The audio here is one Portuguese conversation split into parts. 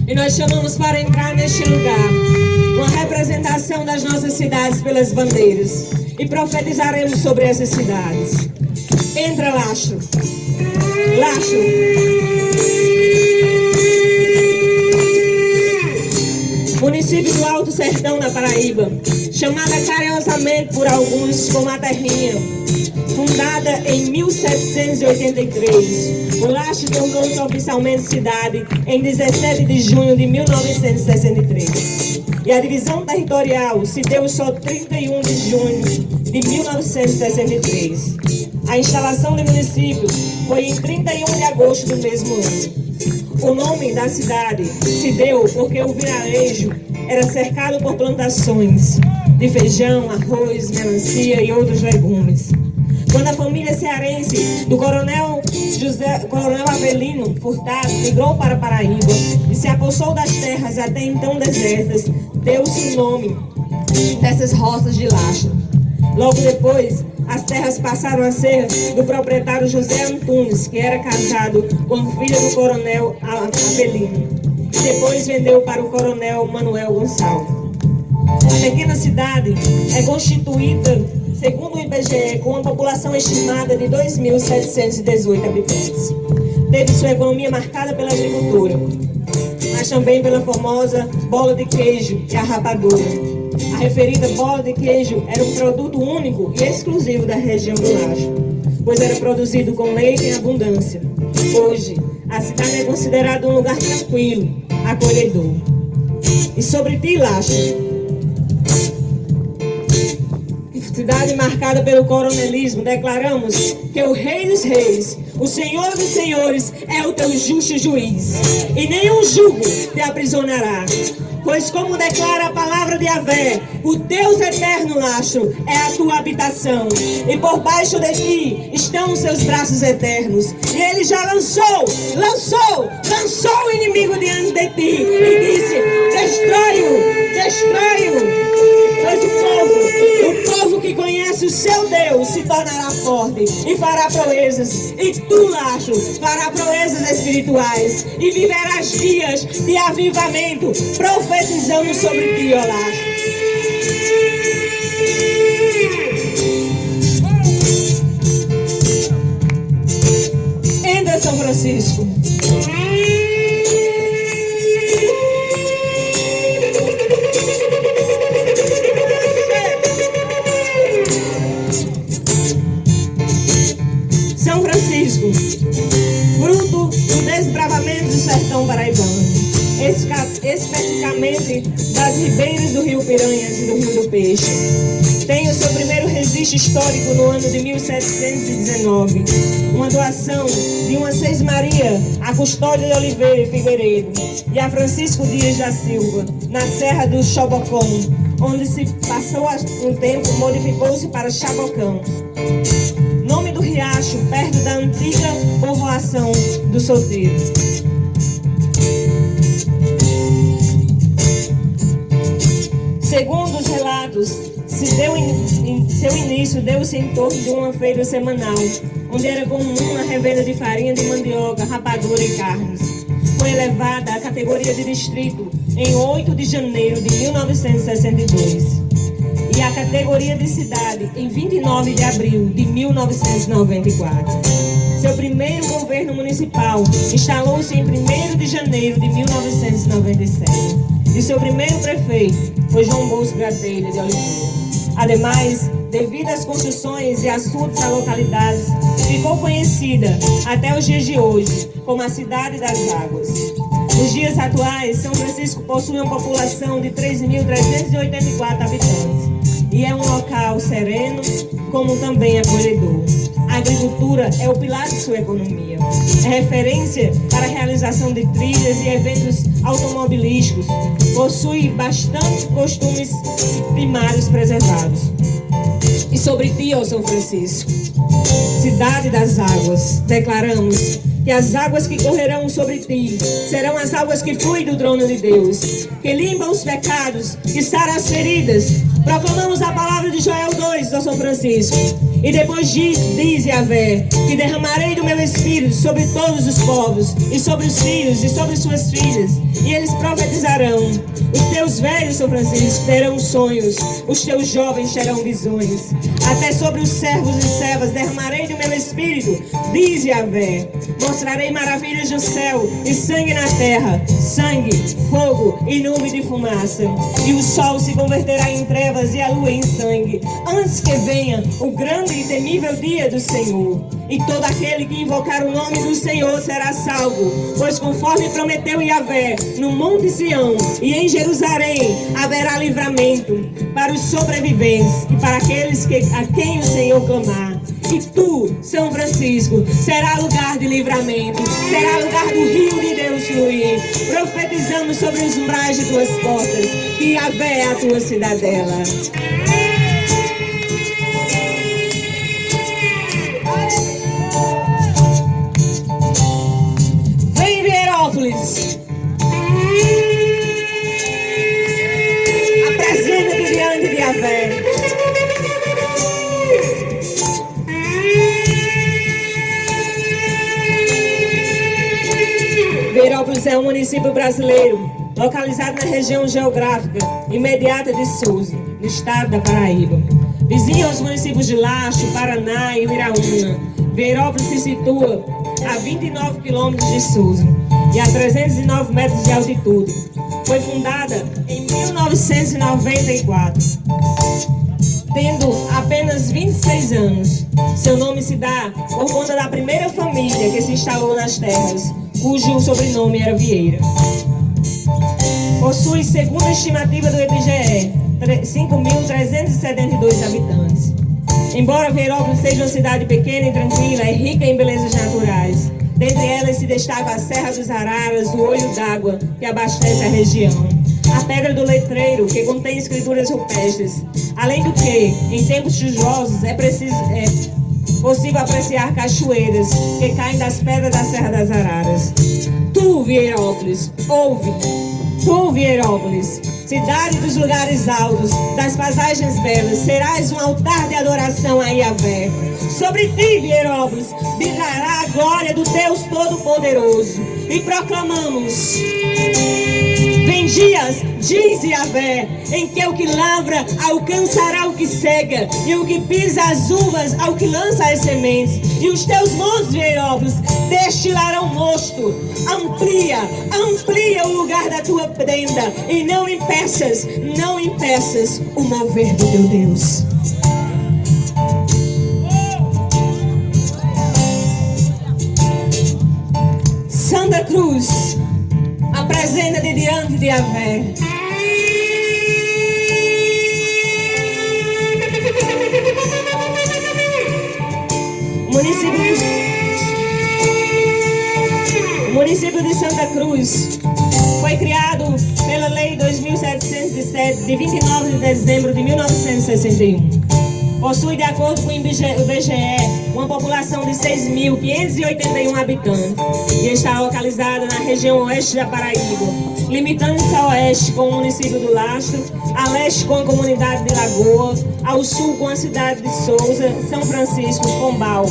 E nós chamamos para entrar neste lugar uma representação das nossas cidades pelas bandeiras. E profetizaremos sobre essas cidades. Entra, Lastro. Lastro. Município do Alto Sertão da Paraíba, chamada carinhosamente por alguns como a Terrinha. Fundada em 1783, o Lastro tornou-se oficialmente cidade em 17 de junho de 1963. E a divisão territorial se deu só 31 de junho de 1963. A instalação do município foi em 31 de agosto do mesmo ano. O nome da cidade se deu porque o vilarejo era cercado por plantações de feijão, arroz, melancia e outros legumes. Quando a família cearense do coronel Avelino Furtado migrou para Paraíba e se apossou das terras até então desertas, deu-se o nome dessas roças de Lastro. Logo depois, as terras passaram a ser do proprietário José Antunes, que era casado com a filha do coronel Avelino. E depois vendeu para o coronel Manuel Gonçalves. A pequena cidade é constituída, segundo o IBGE, com uma população estimada de 2.718 habitantes. Teve sua economia marcada pela agricultura, mas também pela famosa bola de queijo e a rapadura. A referida bola de queijo era um produto único e exclusivo da região do Lastro, pois era produzido com leite em abundância. Hoje, a cidade é considerada um lugar tranquilo, acolhedor. E sobre ti, Lastro, cidade marcada pelo coronelismo, declaramos que o Rei dos Reis, o Senhor dos Senhores, é o teu justo juiz, e nenhum jugo te aprisionará. Pois como declara a palavra de Yahvé, o Deus eterno, Lastro, é a tua habitação, e por baixo de ti estão os seus braços eternos. E ele já lançou o inimigo diante de ti, e disse: destrói-o. Pois o povo que conhece o seu Deus se tornará forte e fará proezas. E tu, Lastro, fará proezas espirituais e viverás dias de avivamento, profetizando sobre ti, ó Lastro. Entra, São Francisco. São Francisco, fruto do desbravamento do sertão paraibano, especificamente das ribeiras do Rio Piranhas e do Rio do Peixe. Tem o seu primeiro registro histórico no ano de 1719, uma doação de uma Seis Maria a Custódio de Oliveira e Figueiredo e a Francisco Dias da Silva, na Serra do Chobocão, onde se passou um tempo, modificou-se para Chabocão. Nome do riacho, perto da antiga povoação do Soteiro. Segundo os relatos, seu início deu-se em torno de uma feira semanal, onde era comum a revenda de farinha de mandioca, rapadura e carnes. Foi elevada à categoria de distrito em 8 de janeiro de 1962. E a categoria de cidade em 29 de abril de 1994. Seu primeiro governo municipal instalou-se em 1º de janeiro de 1997. E seu primeiro prefeito foi João Bosco Gadelha de Oliveira. Ademais, devido às construções e assuntos da localidade, ficou conhecida até os dias de hoje como a Cidade das Águas. Nos dias atuais, São Francisco possui uma população de 3.384 habitantes. E é um local sereno, como também acolhedor. A agricultura é o pilar de sua economia. É referência para a realização de trilhas e eventos automobilísticos. Possui bastante costumes primários preservados. E sobre ti, ó São Francisco, Cidade das Águas, declaramos que as águas que correrão sobre ti serão as águas que fluem do trono de Deus, que limpam os pecados, que saram as feridas, Proclamamos a palavra de Joel 2, do São Francisco. E depois diz Yahvé, que derramarei do meu espírito sobre todos os povos, e sobre os filhos, e sobre suas filhas, e eles profetizarão. Os teus velhos, São Francisco, terão sonhos, os teus jovens terão visões. Até sobre os servos e servas derramarei do meu espírito, diz Yahvé. Mostrarei maravilhas no céu e sangue na terra, sangue, fogo e nuvem de fumaça. E o sol se converterá em trevas e a lua em sangue, antes que venha o grande e temível dia do Senhor. E todo aquele que invocar o nome do Senhor será salvo, pois conforme prometeu Yahvé, no Monte Sião e em Jerusalém haverá livramento para os sobreviventes e para aqueles a quem o Senhor clamar. E tu, São Francisco, será lugar de livramento, será lugar do rio de Deus fluir. Profetizamos sobre os umbrais de tuas portas, que Yahvé é a tua cidadela. Vem, Vierópolis, apresenta-te diante de Yahvé. Vierópolis é um município brasileiro, localizado na região geográfica imediata de Sousa, no estado da Paraíba. Vizinho aos municípios de Lacho, Paraná e Uiraúna, Vierópolis se situa a 29 quilômetros de Sousa e a 309 metros de altitude. Foi fundada em 1994. Tendo apenas 26 anos, seu nome se dá por conta da primeira família que se instalou nas terras, cujo sobrenome era Vieira. Possui, segundo a estimativa do IBGE, 5.372 habitantes. Embora Vierópolis seja uma cidade pequena e tranquila, é rica em belezas naturais. Dentre elas se destaca a Serra dos Araras, o Olho d'Água, que abastece a região. A Pedra do Letreiro, que contém escrituras rupestres. Além do que, em tempos chuvosos, é possível apreciar cachoeiras que caem das pedras da Serra das Araras. Tu, Vierópolis, ouve! Tu, Vierópolis, cidade dos lugares altos, das paisagens belas, serás um altar de adoração a Yahvé. Sobre ti, Vierópolis, brilhará a glória do Deus Todo-Poderoso. E proclamamos: vem dias, diz Yahvé, em que o que lavra alcançará o que cega, e o que pisa as uvas ao que lança as sementes. E os teus montes, Vierópolis, destilarão mosto. Amplia o lugar da tua tenda, e não impeças o mover do teu Deus. Santa Cruz, apresenta-te diante de Yahvé. O município de Santa Cruz foi criado pela Lei 2.707, de 29 de dezembro de 1961. Possui, de acordo com o IBGE, uma população de 6.581 habitantes e está localizada na região oeste da Paraíba, limitando-se a oeste com o município do Lastro, a leste com a comunidade de Lagoa, ao sul com a cidade de Sousa, São Francisco, Pombal,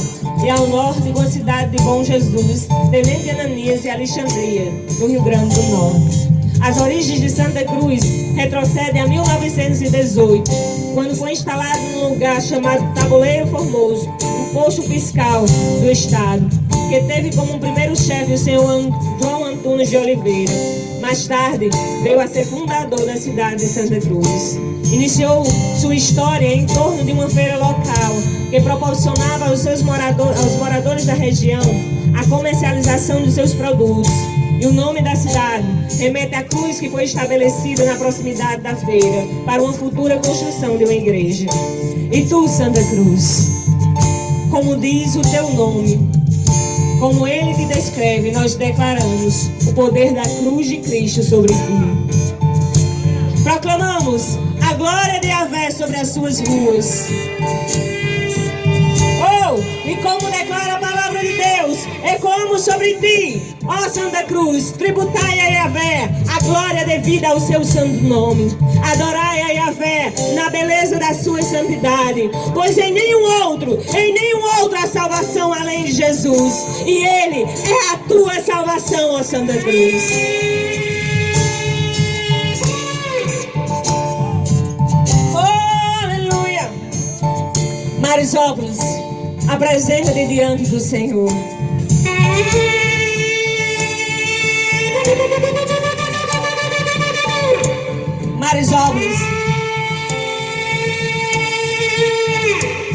e ao norte com a cidade de Bom Jesus, Tenente Ananias e Alexandria, no Rio Grande do Norte. As origens de Santa Cruz retrocedem a 1918, quando foi instalado num lugar chamado Tabuleiro Formoso, um posto fiscal do estado, que teve como primeiro chefe o senhor João Antunes de Oliveira. Mais tarde, veio a ser fundador da cidade de Santa Cruz. Iniciou sua história em torno de uma feira local, que proporcionava aos moradores da região a comercialização de seus produtos. E o nome da cidade remete à cruz que foi estabelecida na proximidade da feira para uma futura construção de uma igreja. E tu, Santa Cruz, como diz o teu nome, como ele te descreve, nós declaramos o poder da cruz de Cristo sobre ti. Proclamamos a glória de Yahvé sobre as suas ruas. E como declara a palavra de Deus, é como sobre ti, ó Santa Cruz, tributai a Yahvé a glória de devida ao seu santo nome. Adorai a Yahvé na beleza da sua santidade, pois em nenhum outro há salvação além de Jesus, e Ele é a tua salvação, ó Santa Cruz. Oh, aleluia! Marisópolis, apresenta-te diante do Senhor. Marisópolis,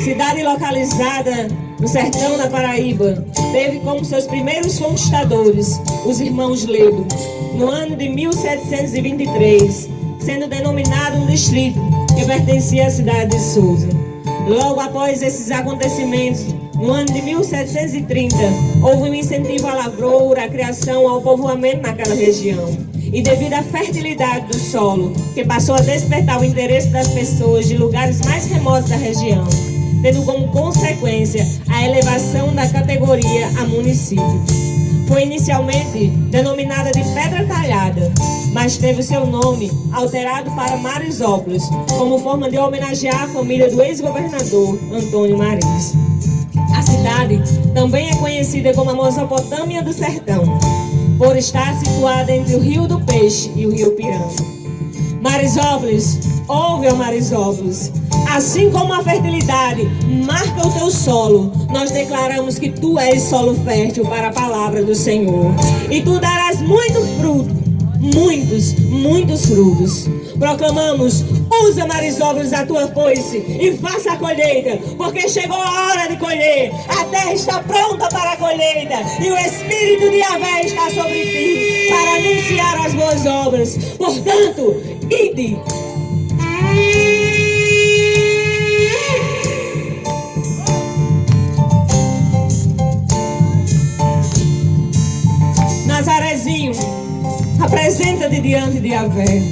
cidade localizada no sertão da Paraíba, teve como seus primeiros conquistadores os irmãos Ledo, no ano de 1723, sendo denominado um distrito que pertencia à cidade de Sousa. Logo após esses acontecimentos, no ano de 1730, houve um incentivo à lavoura, à criação, ao povoamento naquela região. E devido à fertilidade do solo, que passou a despertar o interesse das pessoas de lugares mais remotos da região, tendo como consequência a elevação da categoria a município. Foi inicialmente denominada de Pedra Talhada, mas teve o seu nome alterado para Marisópolis, como forma de homenagear a família do ex-governador Antônio Mariz. A cidade também é conhecida como a Mesopotâmia do Sertão, por estar situada entre o Rio do Peixe e o Rio Piranga. Marisópolis, ouve, ó Marisópolis, assim como a fertilidade marca o teu solo, nós declaramos que tu és solo fértil para a palavra do Senhor. E tu darás muito fruto, muitos frutos. Proclamamos, usa Marisópolis a tua foice e faça a colheita, porque chegou a hora de colher. A terra está pronta para a colheita e o Espírito de Yahvé está sobre ti para anunciar as boas obras. Portanto, ide. Nazarezinho, apresenta-te diante de Yahvé.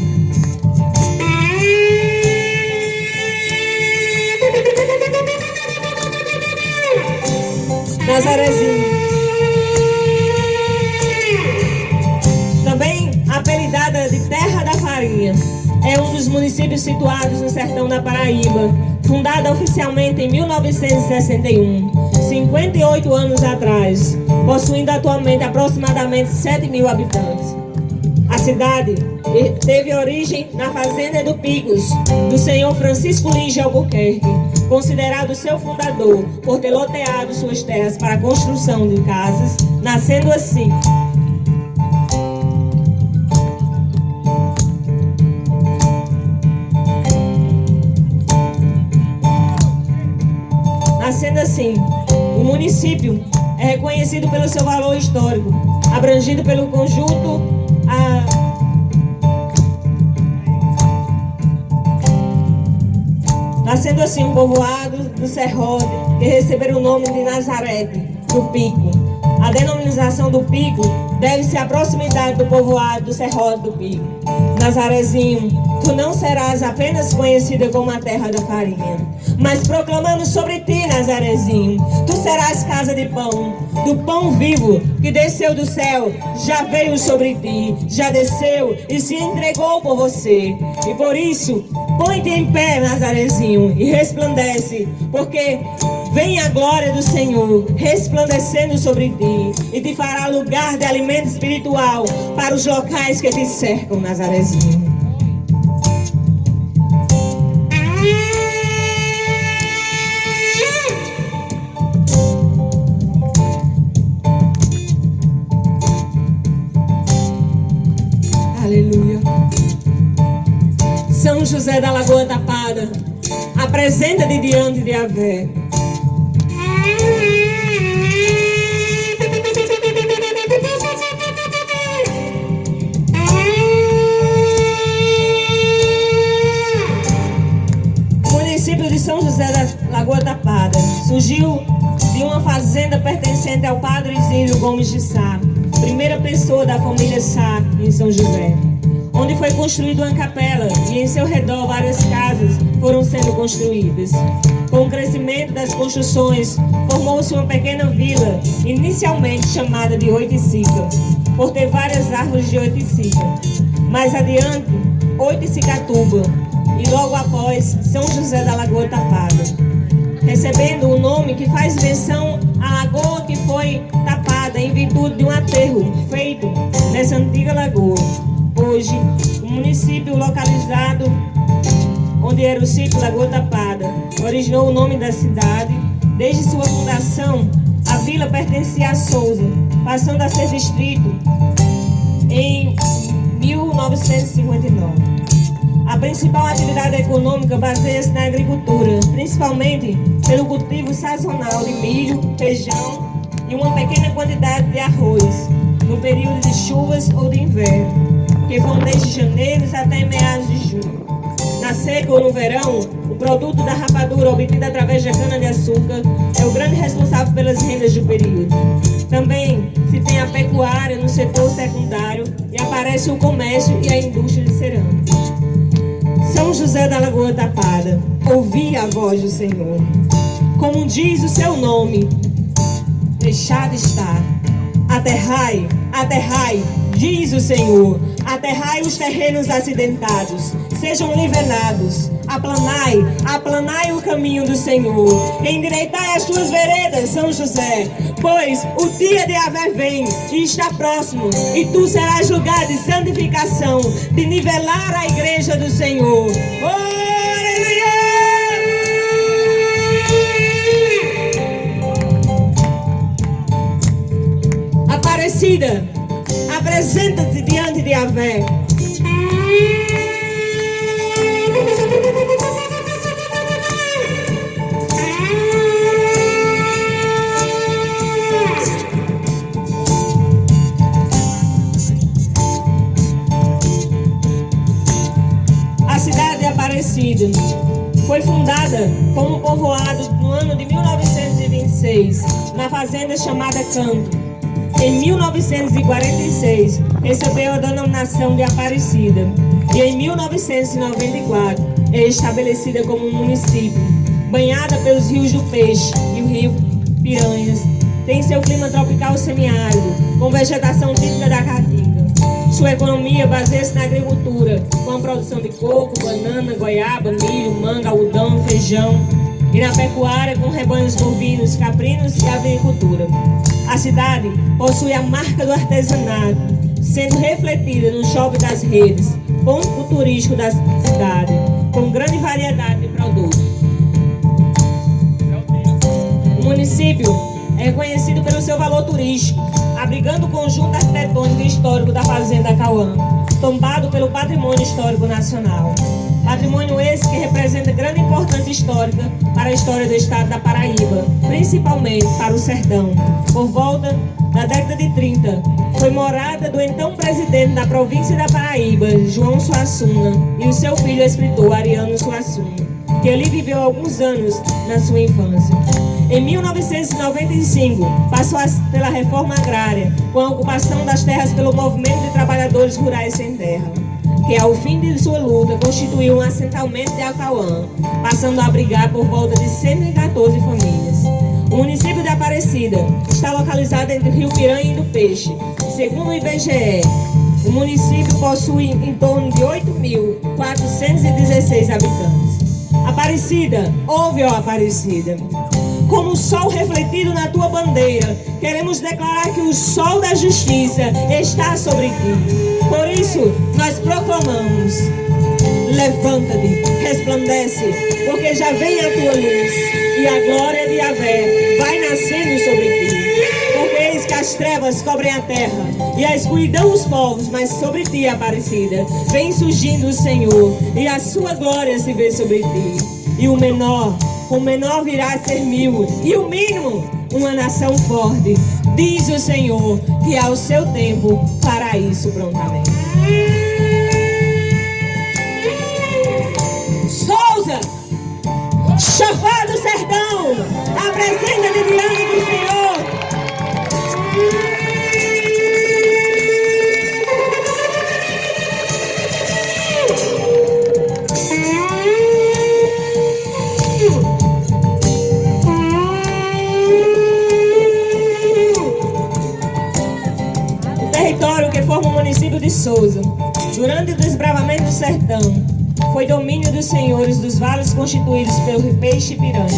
Nazarezinho, também apelidada de Terra da Farinha, é um dos municípios situados no sertão da Paraíba, fundada oficialmente em 1961, 58 anos atrás, possuindo atualmente aproximadamente 7.000 habitantes. A cidade teve origem na fazenda do Picos, do senhor Francisco Lins de Albuquerque, considerado seu fundador por ter loteado suas terras para a construção de casas, nascendo assim o município é reconhecido pelo seu valor histórico, abrangido pelo conjunto nascendo assim um povoado do Serrode, que receberam o nome de Nazarete, do Pico. A denominação do Pico deve-se à proximidade do povoado do Serrode do Pico. Nazarezinho, tu não serás apenas conhecida como a terra da farinha, mas proclamamos sobre ti, Nazarezinho, tu serás casa de pão, do pão vivo que desceu do céu, já veio sobre ti, já desceu e se entregou por você. E por isso, põe-te em pé, Nazarezinho, e resplandece, porque vem a glória do Senhor resplandecendo sobre ti e te fará lugar de alimento espiritual para os locais que te cercam, Nazarezinho. Aleluia. São José da Lagoa Tapada, apresenta-te diante de Yahvé. O município de São José da Lagoa Tapada surgiu de uma fazenda pertencente ao padre Isílio Gomes de Sá, primeira pessoa da família Sá em São José, onde foi construída uma capela e em seu redor várias casas foram sendo construídas. Com o crescimento das construções, formou-se uma pequena vila, inicialmente chamada de Oiticica, por ter várias árvores de oiticica. Mais adiante, Oitacicatuba e logo após São José da Lagoa Tapada, recebendo o nome que faz menção à lagoa que foi tapada em virtude de um aterro feito nessa antiga lagoa. Hoje, o município localizado onde era o sítio Lagoa Tapada originou o nome da cidade. Desde sua fundação, a vila pertencia a Souza, passando a ser distrito em 1959. A principal atividade econômica baseia-se na agricultura, principalmente pelo cultivo sazonal de milho, feijão e uma pequena quantidade de arroz, no período de chuvas ou de inverno, que vão desde janeiro até meados de junho. Na seca ou no verão, o produto da rapadura obtida através da cana-de-açúcar é o grande responsável pelas rendas do período. Também se tem a pecuária no setor secundário e aparece o comércio e a indústria de cerâmica. São José da Lagoa Tapada, ouvi a voz do Senhor. Como diz o seu nome, deixado está. Aterrai, aterrai, diz o Senhor. Aterrai os terrenos acidentados, sejam nivenados. Aplanai, aplanai o caminho do Senhor. Endireitai as tuas veredas, São José. Pois o dia de Yahvé vem e está próximo, e tu serás lugar de santificação, de nivelar a igreja do Senhor. Oh, aleluia! Aparecida, apresenta-te diante de Yahvé. A cidade de Aparecida foi fundada como povoado no ano de 1926, na fazenda chamada Canto. Em 1946, recebeu a denominação de Aparecida e em 1994 é estabelecida como um município, banhada pelos rios do Peixe e o rio Piranhas. Tem seu clima tropical semiárido, com vegetação típica da Caatinga. Sua economia baseia-se na agricultura, com a produção de coco, banana, goiaba, milho, manga, algodão, feijão, e na pecuária com rebanhos bovinos, caprinos e avicultura. A cidade possui a marca do artesanato, sendo refletida no Shopping das Redes, ponto turístico da cidade, com grande variedade de produtos. O município é conhecido pelo seu valor turístico, abrigando o conjunto arquitetônico e histórico da Fazenda Cauã, tombado pelo Patrimônio Histórico Nacional. Patrimônio esse que representa grande importância histórica para a história do estado da Paraíba, principalmente para o sertão. Por volta da década de 30, foi morada do então presidente da província da Paraíba, João Suassuna, e o seu filho escritor Ariano Suassuna, que ali viveu alguns anos na sua infância. Em 1995, passou pela reforma agrária, com a ocupação das terras pelo movimento de trabalhadores rurais sem terra, que ao fim de sua luta constituiu um assentamento de Acauã, passando a abrigar por volta de 114 famílias. O município de Aparecida está localizado entre o Rio Piranha e do Peixe. Segundo o IBGE, o município possui em torno de 8.416 habitantes. Aparecida, ouve, ó Aparecida. Como o sol refletido na tua bandeira, queremos declarar que o sol da justiça está sobre ti. Por isso, nós proclamamos: levanta-te, resplandece, porque já vem a tua luz, e a glória de Yahvé vai nascendo sobre ti. Porque eis que as trevas cobrem a terra, e a escuridão os povos, mas sobre ti, Aparecida, vem surgindo o Senhor, e a sua glória se vê sobre ti. E o menor virá a ser 1000, e o mínimo, uma nação forte. Diz o Senhor que ao seu tempo fará isso prontamente. Souza, chofar do sertão, apresenta-te diante do Senhor. O território que forma o município de Souza, durante Durante o desbravamento do sertão, foi domínio dos senhores dos vales constituídos pelo peixe e piranha.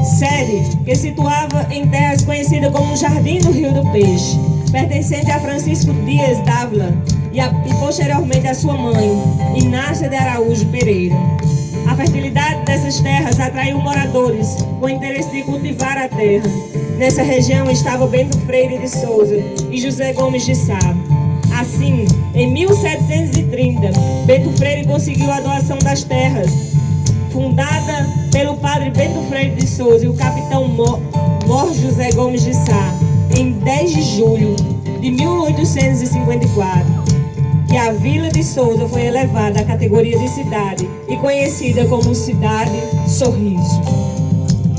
Sede que situava em terras conhecidas como o Jardim do Rio do Peixe, pertencente a Francisco Dias Dávila e posteriormente a sua mãe, Inácia de Araújo Pereira. A fertilidade dessas terras atraiu moradores com o interesse de cultivar a terra. Nessa região estava Bento Freire de Souza e José Gomes de Sá. Assim, em 1730, Bento Freire conseguiu a doação das terras, fundada pelo padre Bento Freire de Souza e o capitão Mor José Gomes de Sá, em 10 de julho de 1854, que a Vila de Souza foi elevada à categoria de cidade e conhecida como Cidade Sorriso.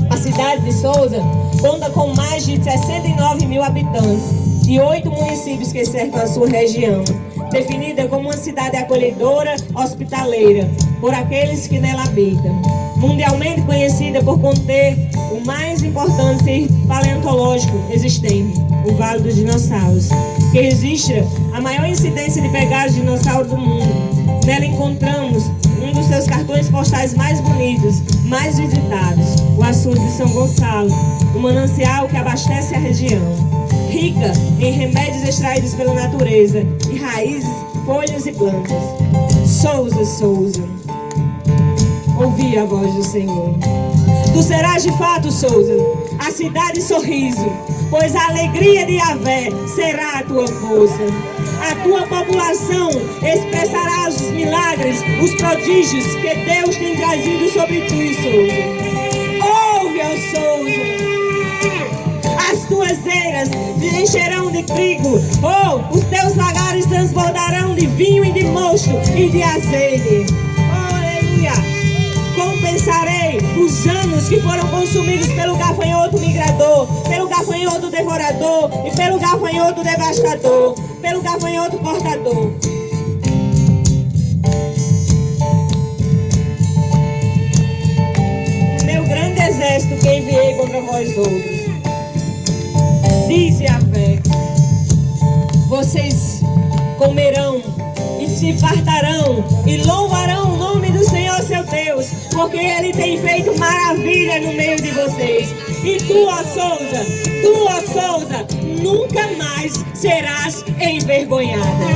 A cidade de Souza conta com mais de 69 mil habitantes e 8 municípios que cercam a sua região, definida como uma cidade acolhedora, hospitaleira, por aqueles que nela habitam. Mundialmente conhecida por conter o mais importante sítio paleontológico existente, o Vale dos Dinossauros, que registra a maior incidência de pegadas de dinossauros do mundo. Nela encontramos um dos seus cartões postais mais bonitos, mais visitados, o Açude de São Gonçalo, um manancial que abastece a região, rica em remédios extraídos pela natureza e raízes, folhas e plantas. Souza, Souza, ouvi a voz do Senhor. Tu serás de fato, Souza, a cidade sorriso, pois a alegria de Yahvé será a tua força. A tua população expressará os milagres, os prodígios que Deus tem trazido sobre ti, Souza. Ouve, ó Souza. As tuas eiras se encherão de trigo, os teus lagares transbordarão de vinho e de mosto e de azeite. Aleluia! Compensarei os anos que foram consumidos pelo gafanhoto migrador, pelo gafanhoto devorador e pelo gafanhoto devastador, pelo gafanhoto cortador. Meu grande exército que enviei contra vós outros. Diz Yahvé: vocês comerão e se fartarão e louvarão o nome do Senhor seu Deus, porque Ele tem feito maravilha no meio de vocês. E tu, ó Souza, nunca mais serás envergonhada.